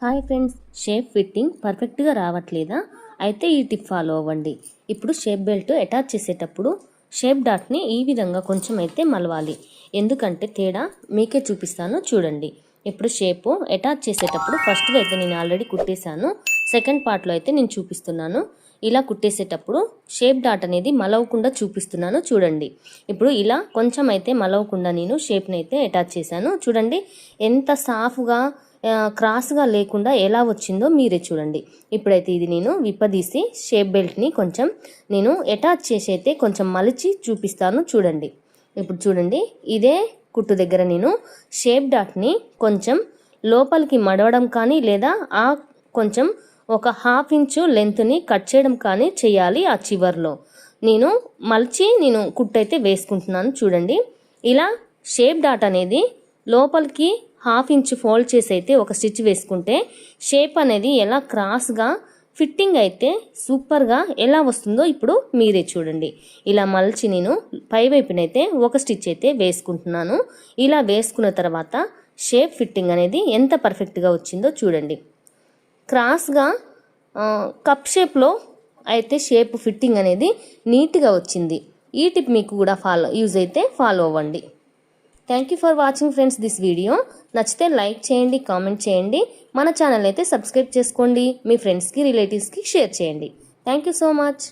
Hi friends, shape fitting పర్ఫెక్ట్గా రావట్లేదా? అయితే ఈ టిప్ ఫాలో అవ్వండి. ఇప్పుడు షేప్ బెల్ట్ అటాచ్ చేసేటప్పుడు షేప్ డాట్ని ఈ విధంగా కొంచెం అయితే మలవాలి. ఎందుకంటే తేడా మీకే చూపిస్తాను చూడండి. ఇప్పుడు షేపు అటాచ్ చేసేటప్పుడు ఫస్ట్గా అయితే నేను ఆల్రెడీ కుట్టేశాను. సెకండ్ పార్ట్లో అయితే నేను చూపిస్తున్నాను. ఇలా కుట్టేసేటప్పుడు షేప్ డాట్ అనేది మలవకుండా చూపిస్తున్నాను చూడండి. ఇప్పుడు ఇలా కొంచెం అయితే మలవకుండా నేను షేప్ని అయితే అటాచ్ చేశాను. చూడండి ఎంత సాఫ్గా క్రాస్గా లేకుండా ఎలా వచ్చిందో మీరే చూడండి. ఇప్పుడైతే ఇది నేను విప్పదీసి షేప్ బెల్ట్ని కొంచెం నేను అటాచ్ చేసి అయితే కొంచెం మలిచి చూపిస్తాను చూడండి. ఇప్పుడు చూడండి, ఇదే కుట్టు దగ్గర నేను షేప్ డాట్ని కొంచెం లోపలికి మడవడం కానీ లేదా ఆ కొంచెం ఒక 1/2 ఇంచు లెంత్ని కట్ చేయడం కానీ చేయాలి. ఆ చివర్లో నేను మలిచి నేను కుట్టయితే వేసుకుంటున్నాను చూడండి. ఇలా షేప్ డాట్ అనేది లోపలికి 1/2 ఇంచు ఫోల్డ్ చేసి అయితే ఒక స్టిచ్ వేసుకుంటే షేప్ అనేది ఎలా క్రాస్గా ఫిట్టింగ్ అయితే సూపర్గా ఎలా వస్తుందో ఇప్పుడు మీరే చూడండి. ఇలా మలిచి నేను పై వైపునైతే ఒక స్టిచ్ అయితే వేసుకుంటున్నాను. ఇలా వేసుకున్న తర్వాత షేప్ ఫిట్టింగ్ అనేది ఎంత పర్ఫెక్ట్గా వచ్చిందో చూడండి. క్రాస్గా కప్ షేప్లో అయితే షేప్ ఫిట్టింగ్ అనేది నీట్గా వచ్చింది. ఈ టిప్ మీకు కూడా యూజ్ అయితే ఫాలో అవ్వండి. Thank you for watching friends this video. నచ్చితే లైక్ చేయండి, కామెంట్ చేయండి. మన ఛానల్ అయితే సబ్స్క్రైబ్ చేసుకోండి. మీ ఫ్రెండ్స్కి రిలేటివ్స్కి షేర్ చేయండి. Thank you so much.